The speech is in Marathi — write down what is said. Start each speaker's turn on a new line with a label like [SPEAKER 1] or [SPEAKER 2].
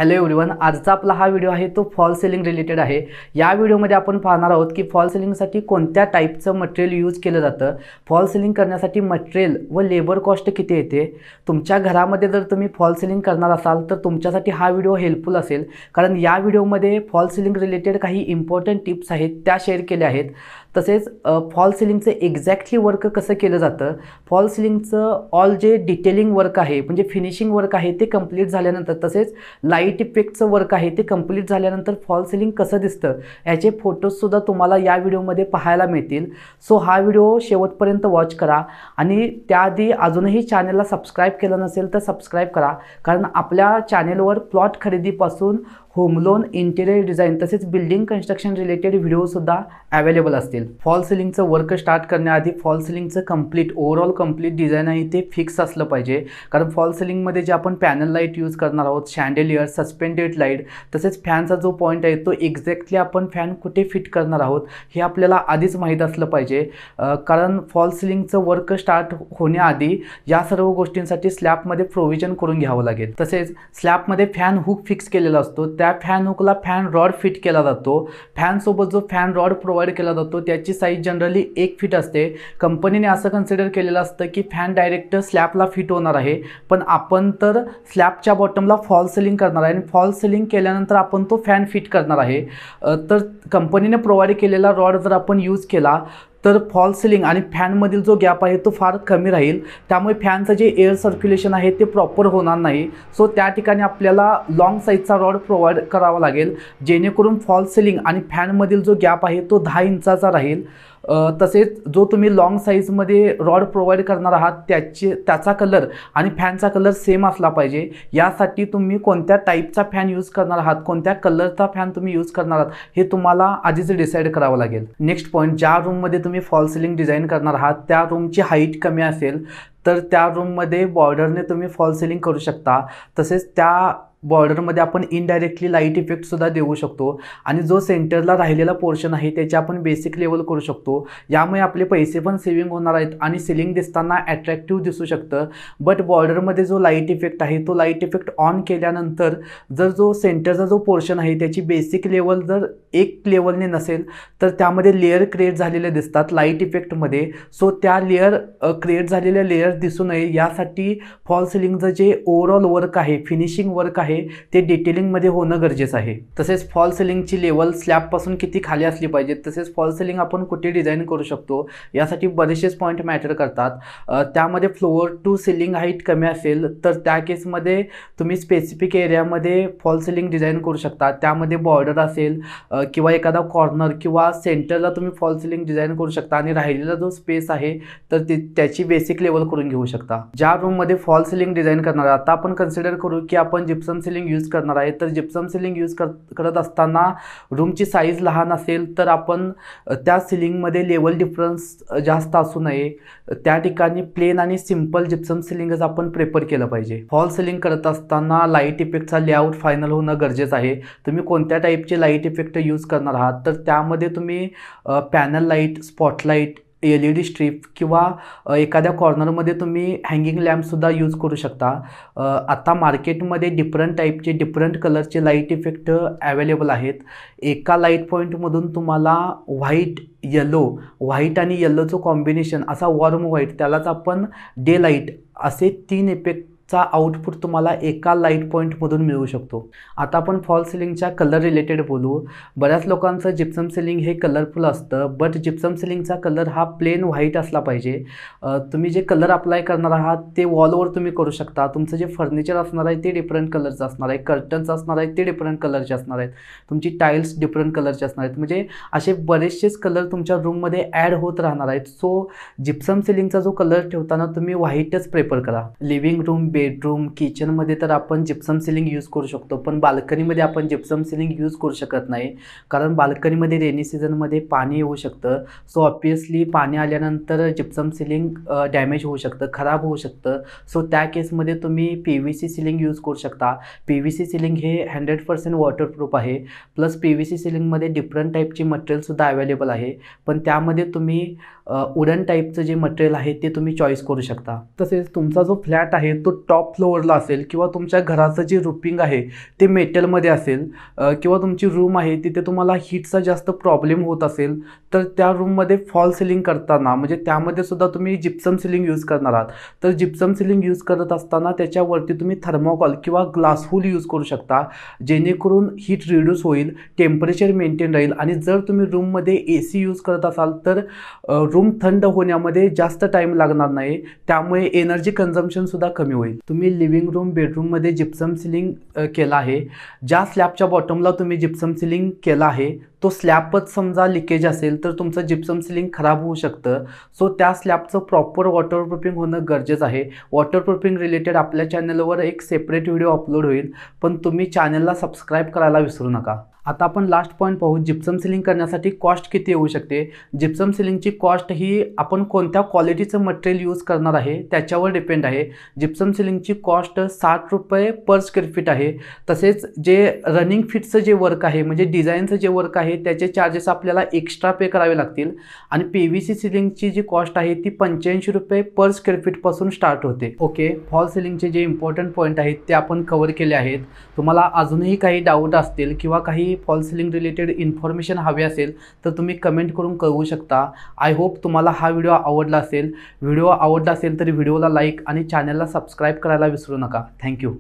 [SPEAKER 1] हॅलो एव्हरीवन, आजचा आपला हा व्हिडिओ आहे तो फॉल सिलिंग रिलेटेड आहे। या व्हिडिओमध्ये आपण पाहणार आहोत की फॉल सिलिंगसाठी कोणत्या टाईपचं मटेरियल यूज केलं जातं, फॉल सिलिंग करण्यासाठी मटेरियल व लेबर कॉस्ट किती येते। तुमच्या घरामध्ये जर तुम्ही फॉल सिलिंग करणार असाल तर तुमच्यासाठी हा व्हिडिओ हेल्पफुल असेल, कारण या व्हिडिओमध्ये फॉल सिलिंग रिलेटेड काही इम्पॉर्टंट टिप्स आहेत त्या शेअर केल्या आहेत। तसेच फॉल सिलिंगचं एक्झॅक्टली वर्क कसं केलं जातं, फॉल सिलिंगचं ऑल जे डिटेलिंग वर्क आहे म्हणजे फिनिशिंग वर्क आहे ते कंप्लीट झाल्यानंतर, तसेच लाईट इफेक्टचं वर्क आहे ते कंप्लीट झाल्यानंतर फॉल सिलिंग कसं दिसतं याचे फोटोजसुद्धा तुम्हाला या व्हिडिओमध्ये पाहायला मिळतील। सो हा व्हिडिओ शेवटपर्यंत वॉच करा आणि त्याआधी अजूनही चॅनलला सबस्क्राईब केलं नसेल तर सबस्क्राईब करा, कारण आपल्या चॅनलवर प्लॉट खरेदीपासून होम लोन, इंटेरियर डिझाईन तसेच बिल्डिंग कन्स्ट्रक्शन रिलेटेड व्हिडिओसुद्धा अवेलेबल असतील। फॉल सिलिंगचं वर्क स्टार्ट करण्याआधी फॉल सिलिंगचं ओव्हरऑल कंप्लीट डिझाईन आहे ते फिक्स असलं पाहिजे, कारण फॉल सिलिंगमध्ये जे आपण पॅनल लाईट यूज करणार आहोत, शँडेलियर, सस्पेंडेड लाईट तसेच फॅनचा जो पॉईंट आहे तो एक्झॅक्टली आपण फॅन कुठे फिट करणार आहोत हे आपल्याला आधीच माहीत असलं पाहिजे, कारण फॉल सिलिंगचं वर्क स्टार्ट होण्याआधी या सर्व गोष्टींसाठी स्लॅबमध्ये प्रोव्हिजन करून घ्यावं लागेल। तसेच स्लॅबमध्ये फॅन हुक फिक्स केलेला असतो, त्या फॅन हुकला फॅन रॉड फिट केला जातो। फॅनसोबत जो फॅन रॉड प्रोव्हाइड केला जातो त्याची साईज जनरली 1 फीट असते। कंपनीने असं कन्सिडर केलेलं असतं की फॅन डायरेक्ट स्लॅबला फिट होणार आहे, पण आपण तर स्लॅबच्या बॉटमला फॉल सिलिंग करणार आहे आणि फॉल सिलिंग केल्यानंतर आपण तो फॅन फिट करणार आहे। तर कंपनीने प्रोव्हाइड केलेला रॉड जर आपण यूज केला तर फॉल सिलिंग आणि फॅनमधील जो गॅप आहे तो फार कमी राहील, त्यामुळे फॅनचं जे एअर सर्क्युलेशन आहे ते प्रॉपर होणार नाही। सो त्या ठिकाणी आपल्याला लॉंग साईजचा रॉड प्रोव्हाइड करावा लागेल, जेणेकरून फॉल सिलिंग आणि फॅनमधील जो गॅप आहे तो 10 इंचाचा राहील। तसेच जो तुम्ही लॉंग साईजमध्ये रॉड प्रोव्हाइड करणार आहात त्याचा कलर आणि फॅनचा कलर सेम असला पाहिजे। यासाठी तुम्ही कोणत्या टाईपचा फॅन यूज करणार आहात, कोणत्या कलरचा फॅन तुम्ही यूज करणार आहात हे तुम्हाला आधीच डिसाईड करावं लागेल। नेक्स्ट पॉईंट, ज्या रूममध्ये तुम्ही फॉल सिलिंग डिझाईन करणार आहात त्या रूमची हाईट कमी असेल तर त्या रूममध्ये बॉर्डरने तुम्ही फॉल सिलिंग करू शकता। तसेच त्या बॉर्डरमध्ये आपण इनडायरेक्टली लाईट इफेक्टसुद्धा देऊ शकतो आणि जो सेंटरला राहिलेला पोर्शन आहे त्याची आपण बेसिक लेवल करू शकतो। यामुळे आपले पैसे पण सेव्हिंग होणार आहेत आणि सिलिंग दिसताना अट्रॅक्टिव्ह दिसू शकतं। बट बॉर्डरमध्ये जो लाईट इफेक्ट आहे तो लाईट इफेक्ट ऑन केल्यानंतर जर जो सेंटरचा जो पोर्शन आहे त्याची बेसिक लेवल जर एक लेवलने नसेल तर त्यामध्ये लेअर क्रिएट झालेले दिसतात लाईट इफेक्टमध्ये। सो त्या लेअर क्रिएट झालेल्या लेअर दिसू नये यासाठी फॉल सिलिंगचं जे ओव्हरऑल वर्क आहे, फिनिशिंग वर्क आहे ते डिटेलिंगमध्ये होणं गरजेचं आहे। तसेच फॉल सिलिंगची लेवल स्लॅबपासून किती खाली असली पाहिजे, तसेच फॉल सिलिंग आपण कुठे डिझाईन करू शकतो यासाठी बरेचसेच पॉईंट मॅटर करतात। त्यामध्ये फ्लोअर टू सिलिंग हाईट कमी असेल तर त्या केसमध्ये तुम्ही स्पेसिफिक एरियामध्ये फॉल सिलिंग डिझाईन करू शकता। त्यामध्ये बॉर्डर असेल किंवा एखादा कॉर्नर किंवा सेंटरला तुम्ही फॉल सिलिंग डिझाईन करू शकता आणि राहिलेला जो स्पेस आहे तर त्याची बेसिक लेवल करून घेऊ शकता। ज्या रूममध्ये फॉल सिलिंग डिझाईन करणार आता आपण कन्सिडर करू की आपण जिप्सम सिलिंग यूज करणार आहे, तर जिप्सम सिलिंग यूज करत असताना रूमची साईज लहान असेल तर आपण त्या सिलिंगमध्ये लेवल डिफरन्स जास्त असू नये, त्या ठिकाणी प्लेन आणि सिंपल जिप्सम सिलिंगच आपण प्रेफर केलं पाहिजे। फॉल सिलिंग करत असताना लाईट इफेक्टचा लेआउट फायनल होणं गरजेचं आहे। तुम्ही कोणत्या टाईपचे लाईट इफेक्ट यूज करणार आहात तर त्यामध्ये तुम्ही panel light, spotlight, LED strip किंवा एखाद्या कॉर्नरमध्ये तुम्ही हँगिंग लॅम्पसुद्धा यूज करू शकता। आता मार्केटमध्ये डिफरंट टाईपचे डिफरंट कलरचे लाईट इफेक्ट अवेलेबल आहेत। एका लाईट पॉईंटमधून तुम्हाला व्हाईट आणि येल्लोचं कॉम्बिनेशन असा वॉर्म व्हाईट, त्यालाच आपण डे लाईट असे 3 इफेक्ट आउटपुट तुम्हाला एका लाईट पॉईंटमधून मिळू शकतो। आता आपण फॉल सिलिंगच्या कलर रिलेटेड बोलू। बऱ्याच लोकांचं जिप्सम सिलिंग हे कलरफुल असतं, बट जिप्सम सिलिंगचा कलर हा प्लेन व्हाईट असला पाहिजे। तुम्ही जे कलर अप्लाय करणार आहात ते वॉलवर तुम्ही करू शकता। तुमचं जे फर्निचर असणार आहे ते डिफरंट कलरचं असणार आहे, कर्टन्स असणार आहेत ते डिफरंट कलरचे असणार आहेत, तुमची टाईल्स डिफरंट कलरचे असणार आहेत, म्हणजे असे बरेचसेच कलर तुमच्या रूममध्ये ॲड होत राहणार आहेत। सो जिप्सम सिलिंगचा जो कलर ठेवताना तुम्ही व्हाईटच प्रेफर करा। लिव्हिंग रूम, बेडरूम, किचनमध्ये तर आपण जिप्सम सिलिंग यूज करू शकतो, पण बाल्कनीमध्ये आपण जिप्सम सिलिंग यूज करू शकत नाही, कारण बाल्कनीमध्ये रेनी सीझनमध्ये पाणी येऊ शकतं। सो ऑब्वियसली पाणी आल्यानंतर जिप्सम सिलिंग डॅमेज होऊ शकतं, खराब होऊ शकतं। सो त्या केसमध्ये तुम्ही PVC सिलिंग यूज करू शकता। PVC सिलिंग हे 100% वॉटरप्रूफ आहे, प्लस PVC सिलिंगमध्ये डिफरंट टाईपची मटेरियलसुद्धा अवेलेबल आहे, पण त्यामध्ये तुम्ही वुडन टाईपचं जे मटेरियल आहे ते तुम्ही चॉईस करू शकता। तसेच तुमचा जो फ्लॅट आहे तो टॉप फ्लोअरला असेल किंवा तुमच्या घराचं जे रूपिंग आहे ते मेटलमध्ये असेल किंवा तुमची रूम आहे तिथे तुम्हाला हीटचा जास्त प्रॉब्लेम होत असेल तर त्या रूममध्ये फॉल सिलिंग करताना म्हणजे त्यामध्ये सुद्धा तुम्ही जिप्सम सिलिंग यूज करणार आहात. तर जिप्सम सिलिंग यूज करत असताना त्याच्यावरती तुम्ही थर्मोकॉल किंवा ग्लास वूल यूज करू शकता, जेणेकरून हीट रिड्यूस होईल, टेम्परेचर मेंटेन राहील. आणि जर तुम्ही रूममध्ये AC यूज करत असाल तर रूम थंड होण्यामध्ये जास्त टाईम लागणार नाही, त्यामुळे एनर्जी कन्झम्पशनसुद्धा कमी होईल. तुम्ही लिव्हिंग रूम बेडरूममध्ये जिप्सम सिलिंग केला आहे, ज्या स्लॅबच्या बॉटमला तुम्ही जिप्सम सिलिंग केला आहे तो स्लॅबच समजा लिकेज असेल तर तुमचं जिप्सम सिलिंग खराब होऊ शकतं. सो त्या स्लॅबचं प्रॉपर वॉटरप्रूफिंग होणं गरजेचं आहे. वॉटरप्रूफिंग रिलेटेड आपल्या चॅनलवर एक सेपरेट व्हिडिओ अपलोड होईल, पण तुम्ही चॅनलला सबस्क्राईब करायला विसरू नका. आता आपण लास्ट पॉईंट पाहू, जिप्सम सिलिंग करण्यासाठी कॉस्ट किती येऊ शकते. जिप्सम सिलिंगची कॉस्ट ही आपण कोणत्या क्वालिटीचं मटेरियल यूज करणार आहे त्याच्यावर डिपेंड आहे. जिप्सम सिलिंगची कॉस्ट 60 रुपये पर स्क्वेअर फीट आहे. तसेच जे रनिंग फिटचं जे वर्क आहे म्हणजे डिझाईनचं जे वर्क आहे त्याचे चार्जेस आपल्याला एक्स्ट्रा पे करावे लागतील. आणि PVC सिलिंगची जी कॉस्ट आहे ती 85 रुपये पर स्क्वेअर फीटपासून स्टार्ट होते. ओके, फॉल सिलिंगचे जे इम्पॉर्टंट पॉईंट आहेत ते आपण कव्हर केले आहेत. तुम्हाला अजूनही काही डाऊट असतील किंवा काही फॉल सिलिंग रिलेटेड इन्फॉर्मेशन हवी असेल तर तुम्ही कमेंट करून कळवू शकता. आय होप तुम्हाला हा व्हिडिओ आवडला असेल. व्हिडिओ आवडला असेल तर व्हिडिओला लाईक आणि चॅनलला सबस्क्राईब करायला विसरू नका. थँक्यू.